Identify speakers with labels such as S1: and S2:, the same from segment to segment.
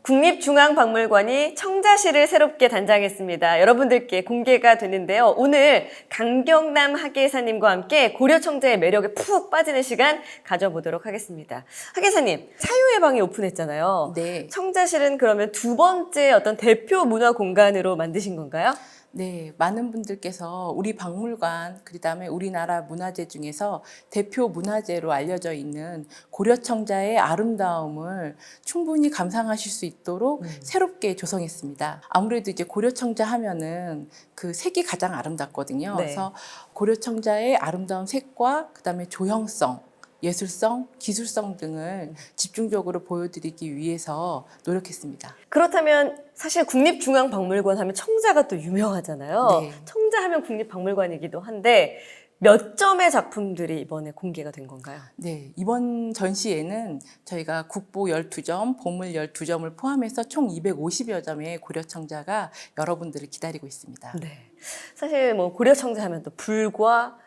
S1: 국립중앙박물관이 청자실을 새롭게 단장했습니다. 여러분들께 공개가 되는데요. 오늘 강경남 학예사님과 함께 고려 청자의 매력에 푹 빠지는 시간 가져보도록 하겠습니다. 학예사님, 사유예방이 오픈했잖아요.
S2: 네.
S1: 청자실은 그러면 두 번째 어떤 대표 문화 공간으로 만드신 건가요?
S2: 네, 많은 분들께서 우리 박물관, 그다음에 우리나라 문화재 중에서 대표 문화재로 알려져 있는 고려청자의 아름다움을 충분히 감상하실 수 있도록 새롭게 조성했습니다. 아무래도 이제 고려청자 하면은 그 색이 가장 아름답거든요.
S1: 네.
S2: 그래서 고려청자의 아름다운 색과 그다음에 조형성, 예술성, 기술성 등을 집중적으로 보여드리기 위해서 노력했습니다.
S1: 그렇다면 사실 국립중앙박물관 하면 청자가 또 유명하잖아요.
S2: 네.
S1: 청자 하면 국립박물관이기도 한데 몇 점의 작품들이 이번에 공개가 된 건가요?
S2: 네, 이번 전시회는 저희가 국보 12점, 보물 12점을 포함해서 총 250여 점의 고려청자가 여러분들을 기다리고 있습니다.
S1: 네. 사실 뭐 고려청자 하면 또 불과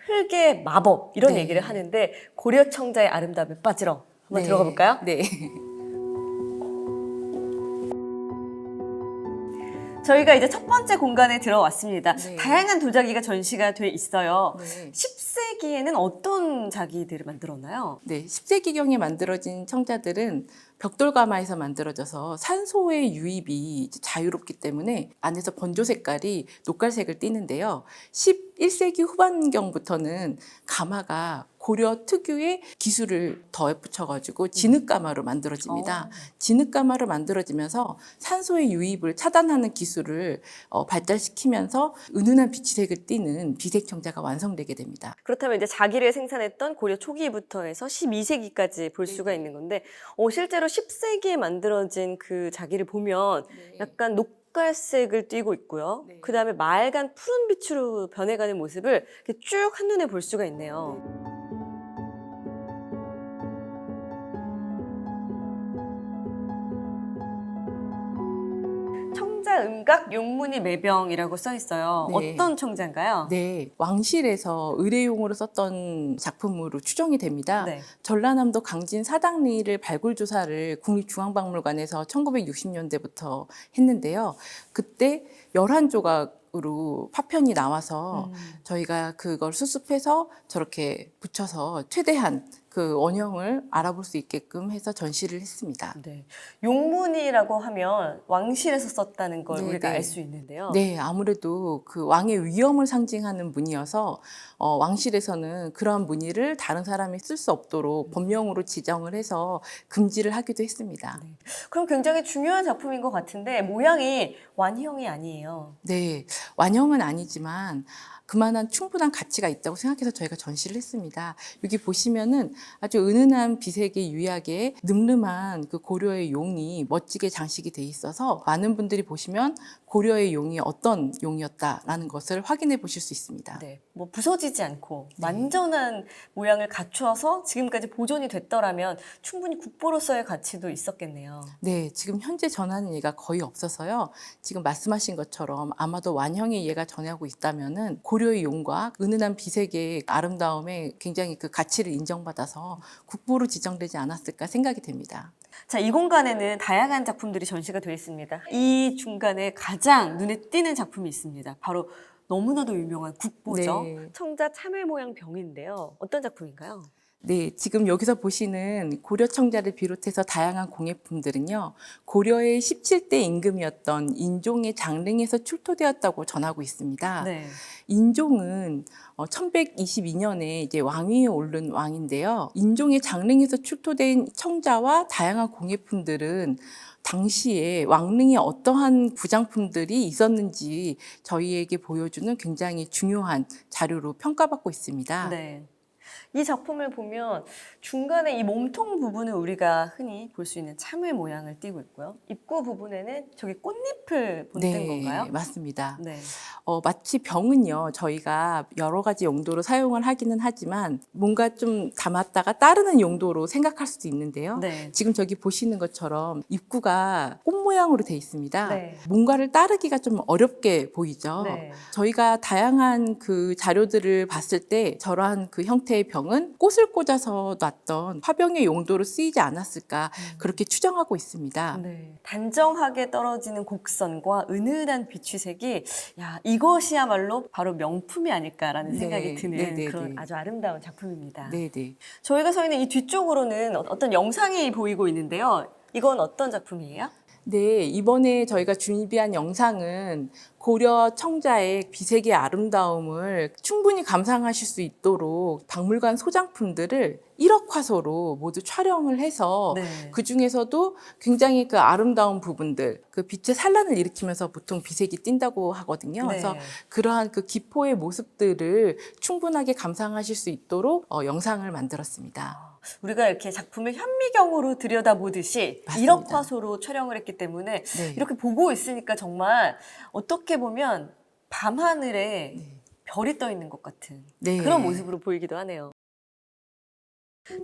S1: 흙의 마법 이런
S2: 네.
S1: 얘기를 하는데 고려청자의 아름다움에 빠지러 한번 들어가 볼까요?
S2: 네.
S1: 저희가 이제 첫 번째 공간에 들어왔습니다.
S2: 네.
S1: 다양한 도자기가 전시가 돼 있어요.
S2: 네.
S1: 10세기에는 어떤 자기들을 만들었나요?
S2: 네, 10세기경에 만들어진 청자들은 벽돌가마에서 만들어져서 산소의 유입이 자유롭기 때문에 안에서 번조 색깔이 녹갈색을 띠는데요. 11세기 후반경부터는 가마가 고려 특유의 기술을 덧붙여가지고 진흙가마로 만들어집니다. 진흙가마로 만들어지면서 산소의 유입을 차단하는 기술을 발달시키면서 은은한 비치색을 띠는 비색청자가 완성되게 됩니다.
S1: 그렇다면 이제 자기를 생산했던 고려 초기부터 해서 12세기까지 볼 수가 있는 건데 실제로 10세기에 만들어진 그 자기를 보면 약간 녹갈색을 띠고 있고요.
S2: 네.
S1: 그 다음에 맑은 푸른 빛으로 변해가는 모습을 이렇게 쭉 한눈에 볼 수가 있네요. 청자 음각 용문이 매병이라고 써 있어요.
S2: 네.
S1: 어떤 청자인가요?
S2: 네, 왕실에서 의뢰용으로 썼던 작품으로 추정이 됩니다.
S1: 네.
S2: 전라남도 강진 사당리를 발굴 조사를 국립중앙박물관에서 1960년대부터 했는데요. 그때 11조각으로 파편이 나와서 저희가 그걸 수습해서 저렇게 붙여서 최대한 그 원형을 알아볼 수 있게끔 해서 전시를 했습니다.
S1: 네. 용문이라고 하면 왕실에서 썼다는 걸
S2: 네,
S1: 우리가
S2: 네.
S1: 알 수 있는데요.
S2: 네, 아무래도 그 왕의 위엄을 상징하는 무늬여서 왕실에서는 그러한 무늬를 다른 사람이 쓸 수 없도록 법령으로 지정을 해서 금지를 하기도 했습니다.
S1: 네. 그럼 굉장히 중요한 작품인 것 같은데 모양이 완형이 아니에요.
S2: 네, 완형은 아니지만 그만한 충분한 가치가 있다고 생각해서 저희가 전시를 했습니다. 여기 보시면은 아주 은은한 비색의 유약에 늠름한 그 고려의 용이 멋지게 장식이 돼 있어서 많은 분들이 보시면 고려의 용이 어떤 용이었다라는 것을 확인해 보실 수 있습니다.
S1: 네. 뭐 부서지지 않고 완전한 모양을 갖추어서 지금까지 보존이 됐더라면 충분히 국보로서의 가치도 있었겠네요.
S2: 네, 지금 현재 전하는 예가 거의 없어서요. 지금 말씀하신 것처럼 아마도 완형의 예가 전하고 있다면은 고려의 용과 은은한 비색의 아름다움에 굉장히 그 가치를 인정받아서 국보로 지정되지 않았을까 생각이 됩니다.
S1: 자, 이 공간에는 다양한 작품들이 전시가 되어 있습니다. 이 중간에 가장 눈에 띄는 작품이 있습니다. 바로 너무나도 유명한 국보죠.
S2: 네.
S1: 청자 참외 모양 병인데요. 어떤 작품인가요?
S2: 네, 지금 여기서 보시는 고려청자를 비롯해서 다양한 공예품들은요, 고려의 17대 임금이었던 인종의 장릉에서 출토되었다고 전하고 있습니다.
S1: 네.
S2: 인종은 1122년에 이제 왕위에 오른 왕인데요. 인종의 장릉에서 출토된 청자와 다양한 공예품들은 당시에 왕릉에 어떠한 부장품들이 있었는지 저희에게 보여주는 굉장히 중요한 자료로 평가받고 있습니다.
S1: 네. 이 작품을 보면 중간에 이 몸통 부분은 우리가 흔히 볼 수 있는 참외 모양을 띠고 있고요. 입구 부분에는 저기 꽃잎을 본뜬 건가요?
S2: 맞습니다.
S1: 네.
S2: 마치 병은요, 저희가 여러 가지 용도로 사용을 하기는 하지만 뭔가 좀 담았다가 따르는 용도로 생각할 수도 있는데요.
S1: 네.
S2: 지금 저기 보시는 것처럼 입구가 꽃 모양으로 돼 있습니다.
S1: 네.
S2: 뭔가를 따르기가 좀 어렵게 보이죠.
S1: 네.
S2: 저희가 다양한 그 자료들을 봤을 때 저러한 그 형태의 병은 꽃을 꽂아서 놨던 화병의 용도로 쓰이지 않았을까 그렇게 추정하고 있습니다.
S1: 네. 단정하게 떨어지는 곡선과 은은한 비추색이 야 이것이야말로 바로 명품이 아닐까라는
S2: 네.
S1: 생각이 드는
S2: 네, 네,
S1: 그런
S2: 네.
S1: 아주 아름다운 작품입니다.
S2: 네네.
S1: 저희가 서 있는 이 뒤쪽으로는 어떤 영상이 보이고 있는데요. 이건 어떤 작품이에요?
S2: 네, 이번에 저희가 준비한 영상은 고려 청자의 비색의 아름다움을 충분히 감상하실 수 있도록 박물관 소장품들을 1억 화소로 모두 촬영을 해서
S1: 네.
S2: 그 중에서도 굉장히 그 아름다운 부분들, 그 빛의 산란을 일으키면서 보통 비색이 띈다고 하거든요.
S1: 네.
S2: 그래서 그러한 그 기포의 모습들을 충분하게 감상하실 수 있도록 영상을 만들었습니다.
S1: 우리가 이렇게 작품을 현미경으로 들여다보듯이
S2: 맞습니다.
S1: 1억 화소로 촬영을 했기 때문에
S2: 네.
S1: 이렇게 보고 있으니까 정말 어떻게 보면 밤하늘에
S2: 네.
S1: 별이 떠 있는 것 같은
S2: 네.
S1: 그런 모습으로 보이기도 하네요.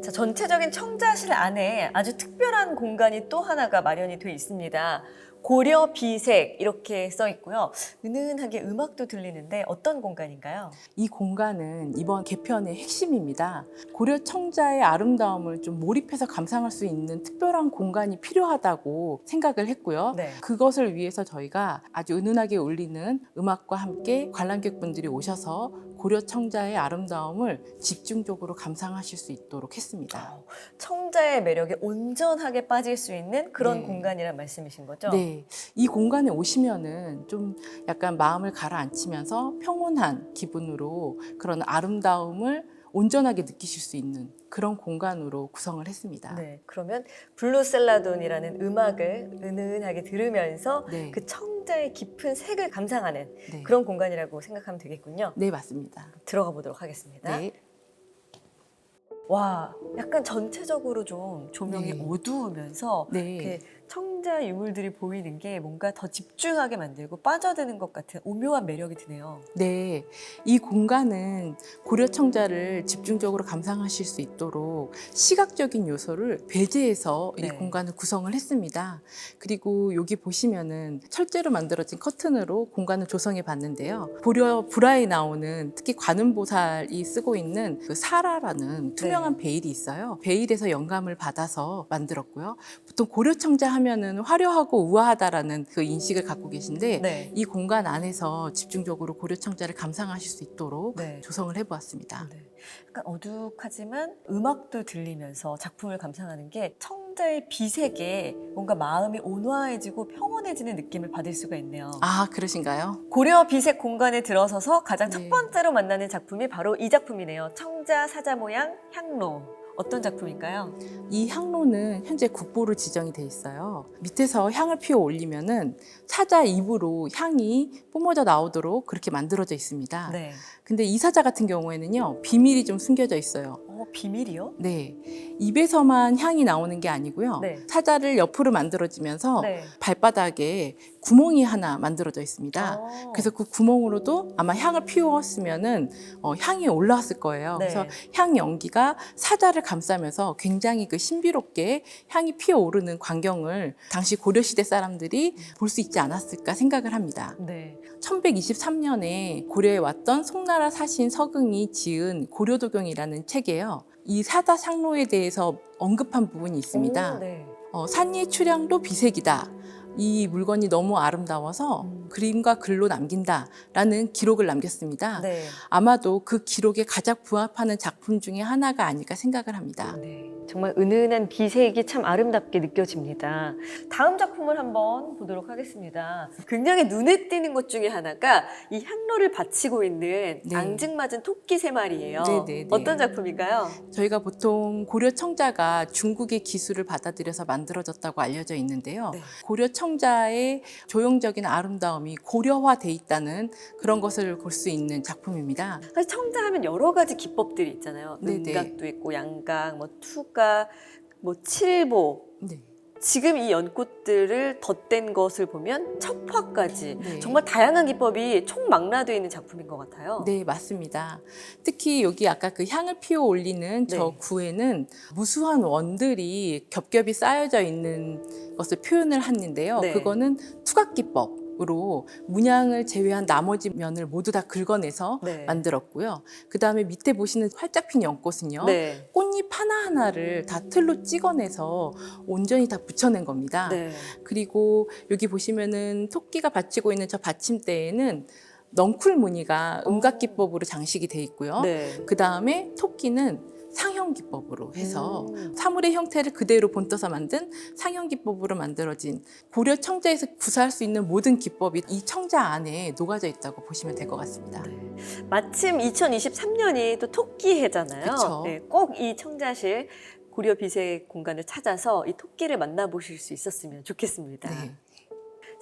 S1: 자, 전체적인 청자실 안에 아주 특별한 공간이 또 하나가 마련이 되어 있습니다. 고려 비색 이렇게 써 있고요. 은은하게 음악도 들리는데 어떤 공간인가요?
S2: 이 공간은 이번 개편의 핵심입니다. 고려 청자의 아름다움을 좀 몰입해서 감상할 수 있는 특별한 공간이 필요하다고 생각을 했고요.
S1: 네.
S2: 그것을 위해서 저희가 아주 은은하게 울리는 음악과 함께 관람객분들이 오셔서 고려 청자의 아름다움을 집중적으로 감상하실 수 있도록 했습니다.
S1: 청자의 매력에 온전하게 빠질 수 있는 그런
S2: 네.
S1: 공간이란 말씀이신 거죠?
S2: 네, 이 공간에 오시면은 좀 약간 마음을 가라앉히면서 평온한 기분으로 그런 아름다움을 온전하게 느끼실 수 있는 그런 공간으로 구성을 했습니다.
S1: 네, 그러면 블루셀라돈이라는 음악을 은은하게 들으면서
S2: 네.
S1: 그 청자의 깊은 색을 감상하는
S2: 네.
S1: 그런 공간이라고 생각하면 되겠군요.
S2: 네, 맞습니다.
S1: 들어가 보도록 하겠습니다.
S2: 네.
S1: 와, 약간 전체적으로 좀 조명이
S2: 네.
S1: 어두우면서
S2: 네.
S1: 이렇게 청자 유물들이 보이는 게 뭔가 더 집중하게 만들고 빠져드는 것 같은 오묘한 매력이 드네요.
S2: 네, 이 공간은 고려 청자를 집중적으로 감상하실 수 있도록 시각적인 요소를 배제해서 이
S1: 네.
S2: 공간을 구성을 했습니다. 그리고 여기 보시면은 철제로 만들어진 커튼으로 공간을 조성해 봤는데요. 고려 불화에 나오는 특히 관음보살이 쓰고 있는 그 사라라는 투명한 베일이 있어요. 베일에서 영감을 받아서 만들었고요. 보통 고려 청자 하면은 화려하고 우아하다라는 그 인식을 갖고 계신데
S1: 네.
S2: 이 공간 안에서 집중적으로 고려 청자를 감상하실 수 있도록
S1: 네.
S2: 조성을 해보았습니다.
S1: 네. 약간 어둑하지만 음악도 들리면서 작품을 감상하는 게 청자의 비색에 뭔가 마음이 온화해지고 평온해지는 느낌을 받을 수가 있네요.
S2: 아, 그러신가요?
S1: 고려 비색 공간에 들어서서 가장 첫
S2: 네.
S1: 번째로 만나는 작품이 바로 이 작품이네요. 청자 사자 모양 향로. 어떤 작품일까요?
S2: 이 향로는 현재 국보로 지정이 돼 있어요. 밑에서 향을 피워 올리면은 사자 입으로 향이 뿜어져 나오도록 그렇게 만들어져 있습니다.
S1: 네.
S2: 근데 이 사자 같은 경우에는요, 비밀이 좀 숨겨져 있어요.
S1: 비밀이요?
S2: 네, 입에서만 향이 나오는 게 아니고요.
S1: 네.
S2: 사자를 옆으로 만들어지면서
S1: 네.
S2: 발바닥에 구멍이 하나 만들어져 있습니다.
S1: 어.
S2: 그래서 그 구멍으로도 아마 향을 피웠으면은 향이 올라왔을 거예요.
S1: 네.
S2: 그래서 향 연기가 사자를 감싸면서 굉장히 그 신비롭게 향이 피어오르는 광경을 당시 고려시대 사람들이 볼 수 있지 않았을까 생각을 합니다.
S1: 네.
S2: 1123년에 고려에 왔던 송나라 사신 서긍이 지은 고려도경이라는 책에요. 이 사자 향로에 대해서 언급한 부분이 있습니다.
S1: 오, 네.
S2: 산리의 추량도 비색이다. 이 물건이 너무 아름다워서 그림과 글로 남긴다라는 기록을 남겼습니다.
S1: 네.
S2: 아마도 그 기록에 가장 부합하는 작품 중에 하나가 아닐까 생각을 합니다.
S1: 네. 정말 은은한 비색이 참 아름답게 느껴집니다. 다음 작품을 한번 보도록 하겠습니다. 굉장히 눈에 띄는 것 중에 하나가 이 향로를 받치고 있는
S2: 네.
S1: 앙증맞은 토끼 세 마리예요.
S2: 네네네.
S1: 어떤 작품일까요?
S2: 저희가 보통 고려 청자가 중국의 기술을 받아들여서 만들어졌다고 알려져 있는데요.
S1: 네.
S2: 고려 청자의 조형적인 아름다움이 고려화돼 있다는 그런 것을 볼 수 있는 작품입니다.
S1: 사실 청자하면 여러 가지 기법들이 있잖아요.
S2: 네네.
S1: 음각도 있고 양각, 뭐 투각, 뭐 칠보.
S2: 네.
S1: 지금 이 연꽃들을 덧댄 것을 보면 첩화까지
S2: 네.
S1: 정말 다양한 기법이 총망라되어 있는 작품인 것 같아요.
S2: 네, 맞습니다. 특히 여기 아까 그 향을 피워 올리는 저
S1: 네.
S2: 구에는 무수한 원들이 겹겹이 쌓여져 있는 것을 표현을 했는데요.
S1: 네.
S2: 그거는 투각 기법. 기법으로 문양을 제외한 나머지 면을 모두 다 긁어내서
S1: 네.
S2: 만들었고요. 그 다음에 밑에 보시는 활짝 핀 연꽃은요.
S1: 네.
S2: 꽃잎 하나하나를 다 틀로 찍어내서 온전히 다 붙여낸 겁니다.
S1: 네.
S2: 그리고 여기 보시면은 토끼가 받치고 있는 저 받침대에는 넝쿨 무늬가 음각 기법으로 장식이 돼 있고요.
S1: 네.
S2: 그 다음에 토끼는 상형 기법으로 해서
S1: 음.
S2: 사물의 형태를 그대로 본떠서 만든 상형 기법으로 만들어진 고려 청자에서 구사할 수 있는 모든 기법이 이 청자 안에 녹아져 있다고 보시면 될 것 같습니다.
S1: 마침 2023년이 또 토끼해잖아요.
S2: 그쵸.
S1: 네, 꼭 이 청자실 고려 비색 공간을 찾아서 이 토끼를 만나보실 수 있었으면 좋겠습니다.
S2: 네.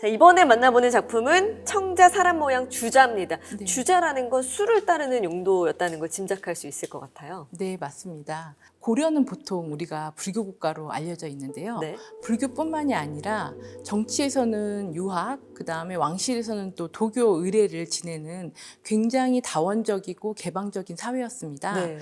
S1: 자, 이번에 만나보는 작품은 청자 사람 모양 주자입니다.
S2: 네.
S1: 주자라는 건 수를 따르는 용도였다는 걸 짐작할 수 있을 것 같아요.
S2: 네, 맞습니다. 고려는 보통 우리가 불교 국가로 알려져 있는데요.
S1: 네.
S2: 불교뿐만이 아니라 정치에서는 유학, 그 다음에 왕실에서는 또 도교 의례를 지내는 굉장히 다원적이고 개방적인 사회였습니다.
S1: 네.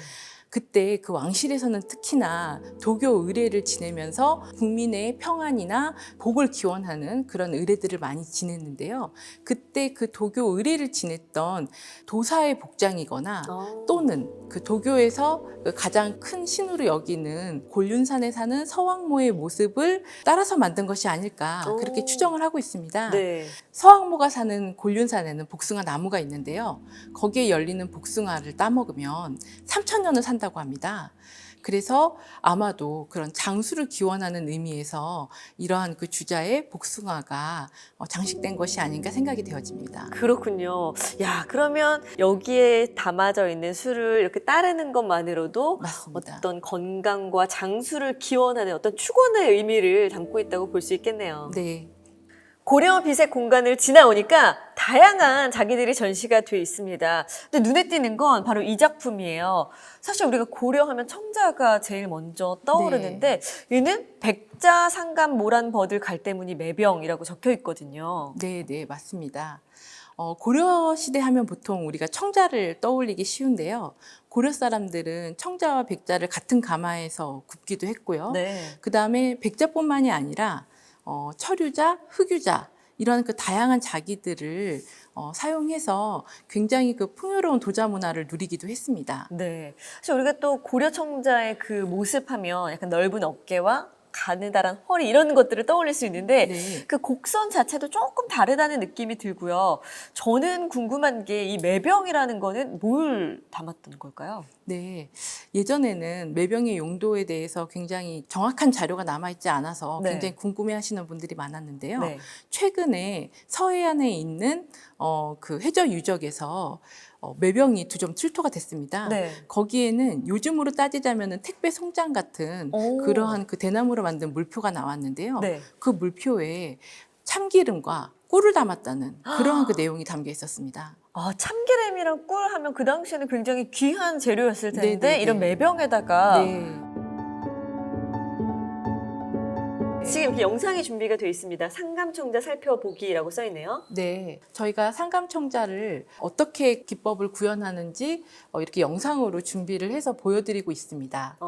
S2: 그때 그 왕실에서는 특히나 도교 의례를 지내면서 국민의 평안이나 복을 기원하는 그런 의례들을 많이 지냈는데요. 그때 그 도교 의례를 지냈던 도사의 복장이거나 또는 그 도교에서 가장 큰 신으로 여기는 곤륜산에 사는 서왕모의 모습을 따라서 만든 것이 아닐까 그렇게 추정을 하고 있습니다.
S1: 네.
S2: 서왕모가 사는 곤륜산에는 복숭아 나무가 있는데요. 거기에 열리는 복숭아를 따먹으면 3,000년을 산다고 합니다. 그래서 아마도 그런 장수를 기원하는 의미에서 이러한 그 주자의 복숭아가 장식된 것이 아닌가 생각이 되어집니다.
S1: 그렇군요. 야, 그러면 여기에 담아져 있는 수를 이렇게 따르는 것만으로도
S2: 맞습니다.
S1: 어떤 건강과 장수를 기원하는 어떤 축원의 의미를 담고 있다고 볼 수 있겠네요.
S2: 네.
S1: 고려 비색 공간을 지나오니까 다양한 자기들이 전시가 돼 있습니다. 근데 눈에 띄는 건 바로 이 작품이에요. 사실 우리가 고려하면 청자가 제일 먼저 떠오르는데 얘는 백자 상감 모란 버들 갈대무늬 매병이라고 적혀 있거든요.
S2: 네, 네, 맞습니다. 고려 시대 하면 보통 우리가 청자를 떠올리기 쉬운데요. 고려 사람들은 청자와 백자를 같은 가마에서 굽기도 했고요.
S1: 네.
S2: 그 다음에 백자뿐만이 아니라 철유자, 흑유자 이런 그 다양한 자기들을 사용해서 굉장히 그 풍요로운 도자 문화를 누리기도 했습니다.
S1: 네. 사실 우리가 또 고려 청자의 그 모습하면 약간 넓은 어깨와 가느다란 허리 이런 것들을 떠올릴 수 있는데
S2: 네.
S1: 그 곡선 자체도 조금 다르다는 느낌이 들고요. 저는 궁금한 게 이 매병이라는 거는 뭘 담았던 걸까요?
S2: 네. 예전에는 매병의 용도에 대해서 굉장히 정확한 자료가 남아있지 않아서
S1: 네.
S2: 굉장히 궁금해 하시는 분들이 많았는데요.
S1: 네.
S2: 최근에 서해안에 있는 그 해저 유적에서 매병이 2점 출토가 됐습니다.
S1: 네.
S2: 거기에는 요즘으로 따지자면 택배 송장 같은
S1: 오.
S2: 그러한 그 대나무로 만든 물표가 나왔는데요.
S1: 네.
S2: 그 물표에 참기름과 꿀을 담았다는 그러한 그 내용이 담겨 있었습니다.
S1: 아, 참기름이랑 꿀 하면 그 당시에는 굉장히 귀한 재료였을 텐데
S2: 네네네.
S1: 이런 매병에다가
S2: 네.
S1: 지금 이렇게 영상이 준비가 되어 있습니다. 상감청자 살펴보기라고 써 있네요.
S2: 네, 저희가 상감청자를 어떻게 기법을 구현하는지 이렇게 영상으로 준비를 해서 보여드리고 있습니다.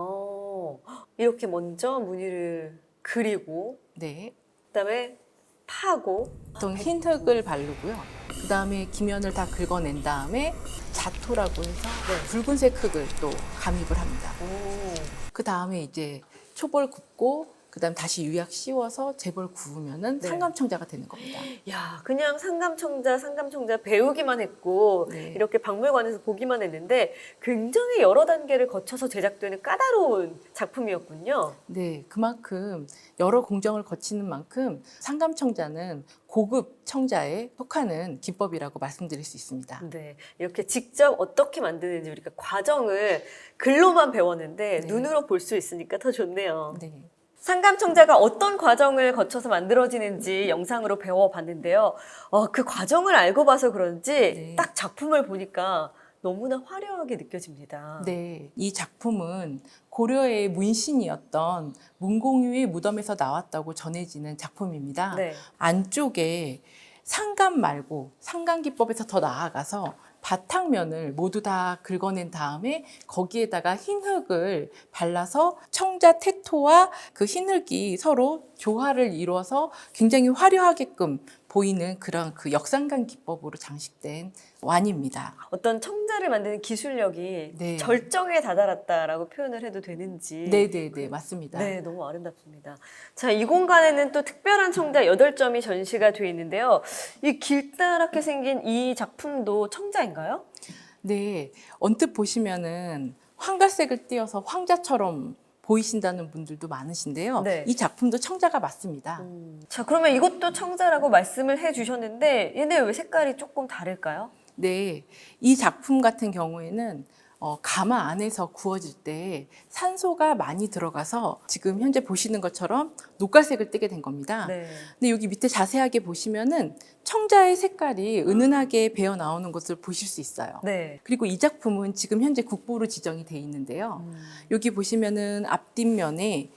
S1: 이렇게 먼저 무늬를 그리고
S2: 네,
S1: 그다음에 파고
S2: 보통 흰 흙을 바르고요. 그 다음에 기면을 다 긁어낸 다음에 자토라고 해서 붉은색 흙을 또 감입을 합니다. 그 다음에 이제 초벌 굽고 그 다음 다시 유약 씌워서 재벌 구우면은
S1: 네.
S2: 상감청자가 되는 겁니다.
S1: 야, 그냥 상감청자 배우기만 했고
S2: 네.
S1: 이렇게 박물관에서 보기만 했는데 굉장히 여러 단계를 거쳐서 제작되는 까다로운 작품이었군요.
S2: 네, 그만큼 여러 공정을 거치는 만큼 상감청자는 고급 청자에 속하는 기법이라고 말씀드릴 수 있습니다.
S1: 네, 이렇게 직접 어떻게 만드는지 우리가 과정을 글로만 배웠는데
S2: 네.
S1: 눈으로 볼 수 있으니까 더 좋네요.
S2: 네.
S1: 상감청자가 어떤 과정을 거쳐서 만들어지는지 영상으로 배워봤는데요. 그 과정을 알고 봐서 그런지
S2: 네.
S1: 딱 작품을 보니까 너무나 화려하게 느껴집니다.
S2: 네, 이 작품은 고려의 문신이었던 문공유의 무덤에서 나왔다고 전해지는 작품입니다.
S1: 네.
S2: 안쪽에 상감 말고 상감기법에서 더 나아가서 바탕면을 모두 다 긁어낸 다음에 거기에다가 흰 흙을 발라서 청자 태토와 그 흰 흙이 서로 조화를 이루어서 굉장히 화려하게끔 보이는 그런 그 역삼각 기법으로 장식된 완입니다.
S1: 어떤 청자를 만드는 기술력이
S2: 네.
S1: 절정에 다다랐다라고 표현을 해도 되는지.
S2: 네네네, 맞습니다.
S1: 네, 너무 아름답습니다. 자, 이 공간에는 또 특별한 청자 8점이 전시가 되어 있는데요. 이 길다랗게 생긴 이 작품도 청자인가요?
S2: 네, 언뜻 보시면은 황갈색을 띄어서 황자처럼 보이신다는 분들도 많으신데요.
S1: 네.
S2: 이 작품도 청자가 맞습니다.
S1: 자, 그러면 이것도 청자라고 말씀을 해주셨는데 얘네 왜 색깔이 조금 다를까요?
S2: 네, 이 작품 같은 경우에는 가마 안에서 구워질 때 산소가 많이 들어가서 지금 현재 보시는 것처럼 녹갈색을 띠게 된 겁니다.
S1: 네.
S2: 근데 여기 밑에 자세하게 보시면은 청자의 색깔이 은은하게 배어 나오는 것을 보실 수 있어요.
S1: 네.
S2: 그리고 이 작품은 지금 현재 국보로 지정이 돼 있는데요. 여기 보시면은 앞뒷면에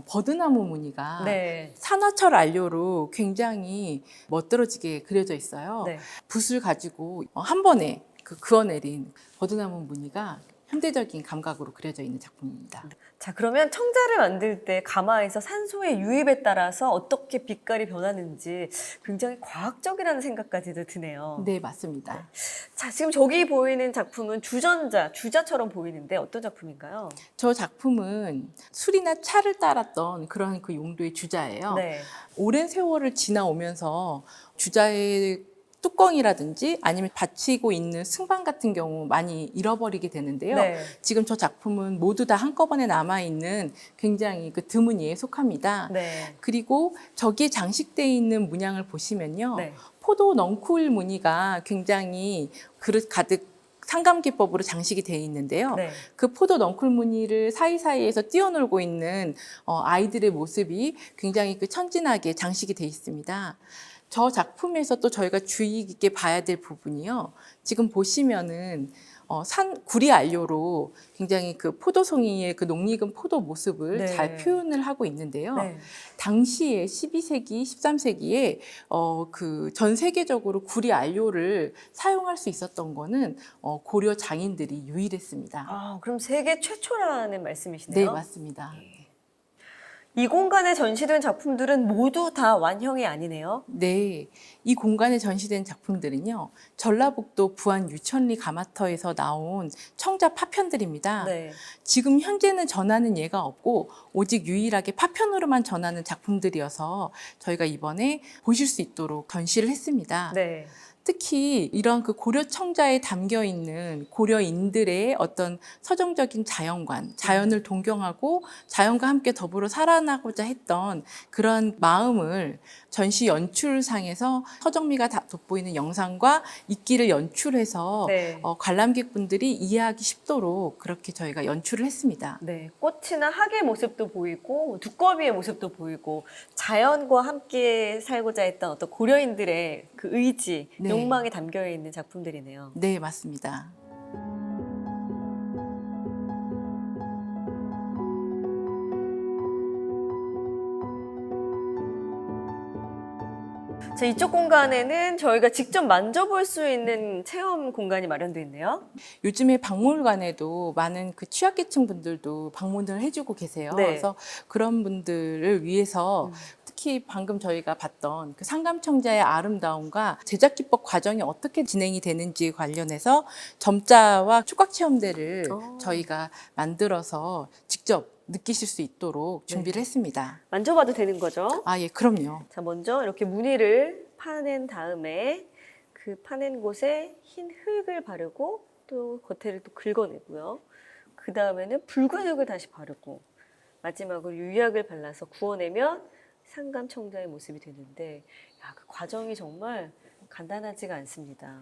S2: 버드나무 무늬가
S1: 네.
S2: 산화철 안료로 굉장히 멋들어지게 그려져 있어요.
S1: 네.
S2: 붓을 가지고 한 번에 그어내린 버드나무 무늬가 현대적인 감각으로 그려져 있는 작품입니다.
S1: 자, 그러면 청자를 만들 때 가마에서 산소의 유입에 따라서 어떻게 빛깔이 변하는지 굉장히 과학적이라는 생각까지도 드네요.
S2: 네, 맞습니다.
S1: 자, 지금 저기 보이는 작품은 주자처럼 보이는데 어떤 작품인가요?
S2: 저 작품은 술이나 차를 따랐던 그런 그 용도의 주자예요.
S1: 네.
S2: 오랜 세월을 지나오면서 주자의 뚜껑이라든지 아니면 받치고 있는 승방 같은 경우 많이 잃어버리게 되는데요.
S1: 네.
S2: 지금 저 작품은 모두 다 한꺼번에 남아있는 굉장히 그 드문 예에 속합니다.
S1: 네.
S2: 그리고 저기에 장식되어 있는 문양을 보시면요.
S1: 네.
S2: 포도 넝쿨 무늬가 굉장히 그릇 가득 상감기법으로 장식이 되어 있는데요.
S1: 네.
S2: 그 포도 넝쿨 무늬를 사이사이에서 뛰어놀고 있는 아이들의 모습이 굉장히 그 천진하게 장식이 되어 있습니다. 저 작품에서 또 저희가 주의 깊게 봐야 될 부분이요. 지금 보시면은 구리 안료로 굉장히 그 포도송이의 그 녹익은 포도 모습을
S1: 네.
S2: 잘 표현을 하고 있는데요.
S1: 네.
S2: 당시에 12세기, 13세기에 그 전 세계적으로 구리 안료를 사용할 수 있었던 거는 고려 장인들이 유일했습니다.
S1: 아, 그럼 세계 최초라는 말씀이시네요?
S2: 네, 맞습니다.
S1: 이 공간에 전시된 작품들은 모두 다 완형이 아니네요.
S2: 네, 이 공간에 전시된 작품들은요, 전라북도 부안 유천리 가마터에서 나온 청자 파편들입니다.
S1: 네.
S2: 지금 현재는 전하는 예가 없고 오직 유일하게 파편으로만 전하는 작품들이어서 저희가 이번에 보실 수 있도록 전시를 했습니다.
S1: 네.
S2: 특히 이런 그 고려 청자에 담겨 있는 고려인들의 어떤 서정적인 자연관, 자연을 동경하고 자연과 함께 더불어 살아나고자 했던 그런 마음을 전시 연출상에서 서정미가 돋보이는 영상과 이끼를 연출해서
S1: 네.
S2: 관람객분들이 이해하기 쉽도록 그렇게 저희가 연출을 했습니다.
S1: 네. 꽃이나 학의 모습도 보이고 두꺼비의 모습도 보이고 자연과 함께 살고자 했던 어떤 고려인들의 그 의지,
S2: 네.
S1: 욕망이 담겨 있는 작품들이네요.
S2: 네, 맞습니다.
S1: 자, 이쪽 공간에는 저희가 직접 만져볼 수 있는 체험 공간이 마련되어 있네요.
S2: 요즘에 박물관에도 많은 그 취약계층 분들도 방문을 해주고 계세요.
S1: 네.
S2: 그래서 그런 분들을 위해서 특히 방금 저희가 봤던 그 상감청자의 아름다움과 제작 기법 과정이 어떻게 진행이 되는지 관련해서 점자와 촉각 체험대를 저희가 만들어서 직접 느끼실 수 있도록 준비를 했습니다.
S1: 만져봐도 되는 거죠?
S2: 아, 예, 그럼요.
S1: 자, 먼저 이렇게 무늬를 파낸 다음에 그 파낸 곳에 흰 흙을 바르고 또 겉에를 또 긁어내고요. 그 다음에는 붉은 흙을 다시 바르고 마지막으로 유약을 발라서 구워내면 상감청자의 모습이 되는데 야, 그 과정이 정말 간단하지가 않습니다.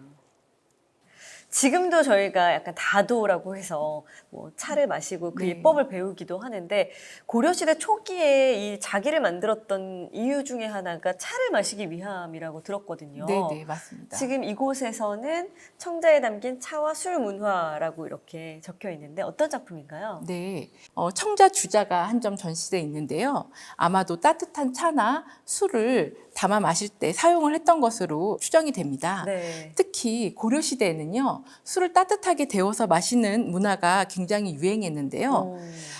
S1: 지금도 저희가 약간 다도라고 해서 뭐 차를 마시고 그
S2: 네.
S1: 예법을 배우기도 하는데 고려시대 초기에 이 자기를 만들었던 이유 중에 하나가 차를 마시기 위함이라고 들었거든요.
S2: 네, 네, 맞습니다.
S1: 지금 이곳에서는 청자에 담긴 차와 술 문화라고 이렇게 적혀 있는데 어떤 작품인가요?
S2: 네, 청자 주자가 한 점 전시되어 있는데요. 아마도 따뜻한 차나 술을 담아 마실 때 사용을 했던 것으로 추정이 됩니다.
S1: 네.
S2: 특히 고려시대에는요, 술을 따뜻하게 데워서 마시는 문화가 굉장히 유행했는데요.
S1: 어,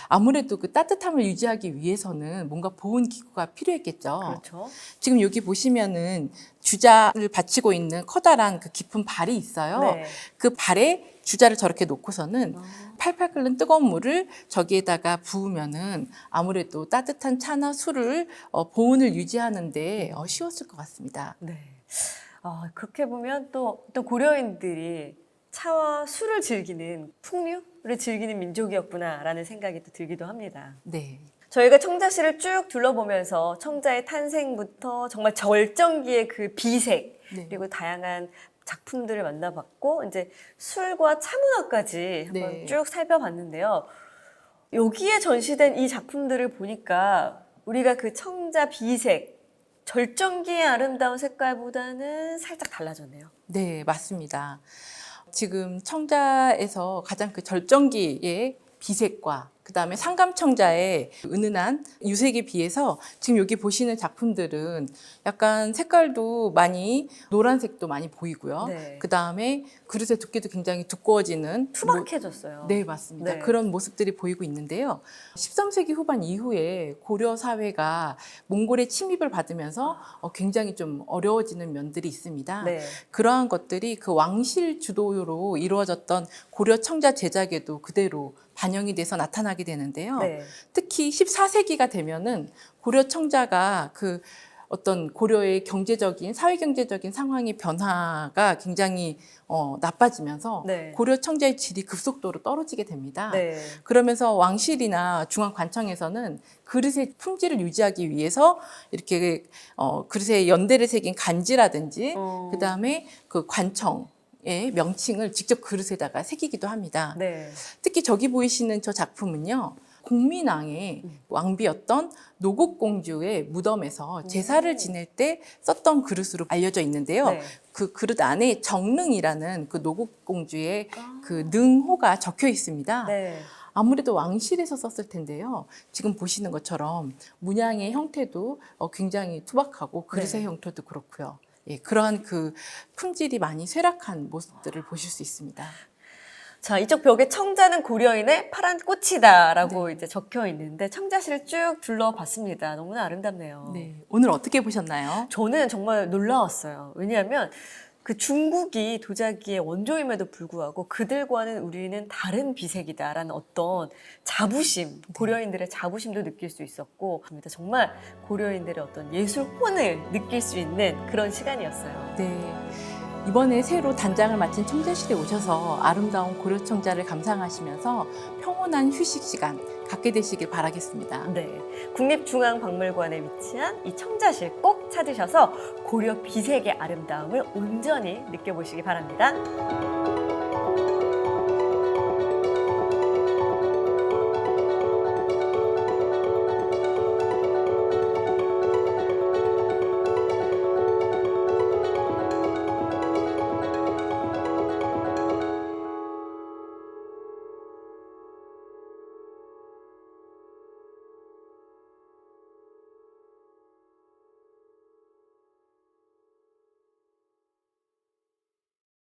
S2: 아무래도 그 따뜻함을 유지하기 위해서는 뭔가 보온 기구가 필요했겠죠.
S1: 그렇죠.
S2: 지금 여기 보시면은 주자를 받치고 있는 커다란 그 깊은 발이 있어요.
S1: 네.
S2: 그 발에 주자를 저렇게 놓고서는
S1: 어.
S2: 팔팔 끓는 뜨거운 물을 저기에다가 부으면은 아무래도 따뜻한 차나 술을 보온을 유지하는데 쉬웠을 것 같습니다.
S1: 네. 그렇게 보면 또 고려인들이 차와 술을 즐기는 풍류를 즐기는 민족이었구나라는 생각이 또 들기도 합니다.
S2: 네.
S1: 저희가 청자시를 쭉 둘러보면서 청자의 탄생부터 정말 절정기의 그 비색
S2: 네.
S1: 그리고 다양한 작품들을 만나봤고 이제 술과 차문화까지 한번
S2: 네.
S1: 쭉 살펴봤는데요. 여기에 전시된 이 작품들을 보니까 우리가 그 청자 비색 절정기의 아름다운 색깔보다는 살짝 달라졌네요.
S2: 네, 맞습니다. 지금 청자에서 가장 그 절정기의 비색과 그다음에 상감청자의 은은한 유색에 비해서 지금 여기 보시는 작품들은 약간 색깔도 많이 노란색도 많이 보이고요.
S1: 네.
S2: 그다음에 그릇의 두께도 굉장히 두꺼워지는
S1: 투박해졌어요.
S2: 네, 맞습니다.
S1: 네.
S2: 그런 모습들이 보이고 있는데요. 13세기 후반 이후에 고려 사회가 몽골의 침입을 받으면서 굉장히 좀 어려워지는 면들이 있습니다.
S1: 네.
S2: 그러한 것들이 그 왕실 주도로 이루어졌던 고려 청자 제작에도 그대로 반영이 돼서 나타나게 되는데요.
S1: 네.
S2: 특히 14세기가 되면은 고려 청자가 그 어떤 고려의 경제적인 사회 경제적인 상황의 변화가 굉장히 나빠지면서
S1: 네.
S2: 고려 청자의 질이 급속도로 떨어지게 됩니다.
S1: 네.
S2: 그러면서 왕실이나 중앙 관청에서는 그릇의 품질을 유지하기 위해서 이렇게 그릇에 연대를 새긴 간지라든지 그다음에 그 관청의 명칭을 직접 그릇에다가 새기기도 합니다.
S1: 네.
S2: 특히 저기 보이시는 저 작품은요. 공민왕의 왕비였던 노곡공주의 무덤에서 제사를 지낼 때 썼던 그릇으로 알려져 있는데요.
S1: 네.
S2: 그 그릇 안에 정릉이라는 그 노곡공주의 그 능호가 적혀 있습니다.
S1: 네.
S2: 아무래도 왕실에서 썼을 텐데요. 지금 보시는 것처럼 문양의 형태도 굉장히 투박하고 그릇의
S1: 네.
S2: 형태도 그렇고요. 예, 그러한 그 품질이 많이 쇠락한 모습들을 보실 수 있습니다.
S1: 자, 이쪽 벽에 청자는 고려인의 파란 꽃이다라고 이제 적혀 있는데 청자시를 쭉 둘러봤습니다. 너무나 아름답네요.
S2: 네, 오늘 어떻게 보셨나요?
S1: 저는 정말 놀라웠어요. 왜냐하면 그 중국이 도자기의 원조임에도 불구하고 그들과는 우리는 다른 비색이다라는 어떤 자부심, 고려인들의 자부심도 느낄 수 있었고 정말 고려인들의 어떤 예술 혼을 느낄 수 있는 그런 시간이었어요.
S2: 네. 이번에 새로 단장을 마친 청자실에 오셔서 아름다운 고려 청자를 감상하시면서 평온한 휴식 시간 갖게 되시길 바라겠습니다.
S1: 네, 국립중앙박물관에 위치한 이 청자실 꼭 찾으셔서 고려 비색의 아름다움을 온전히 느껴보시기 바랍니다.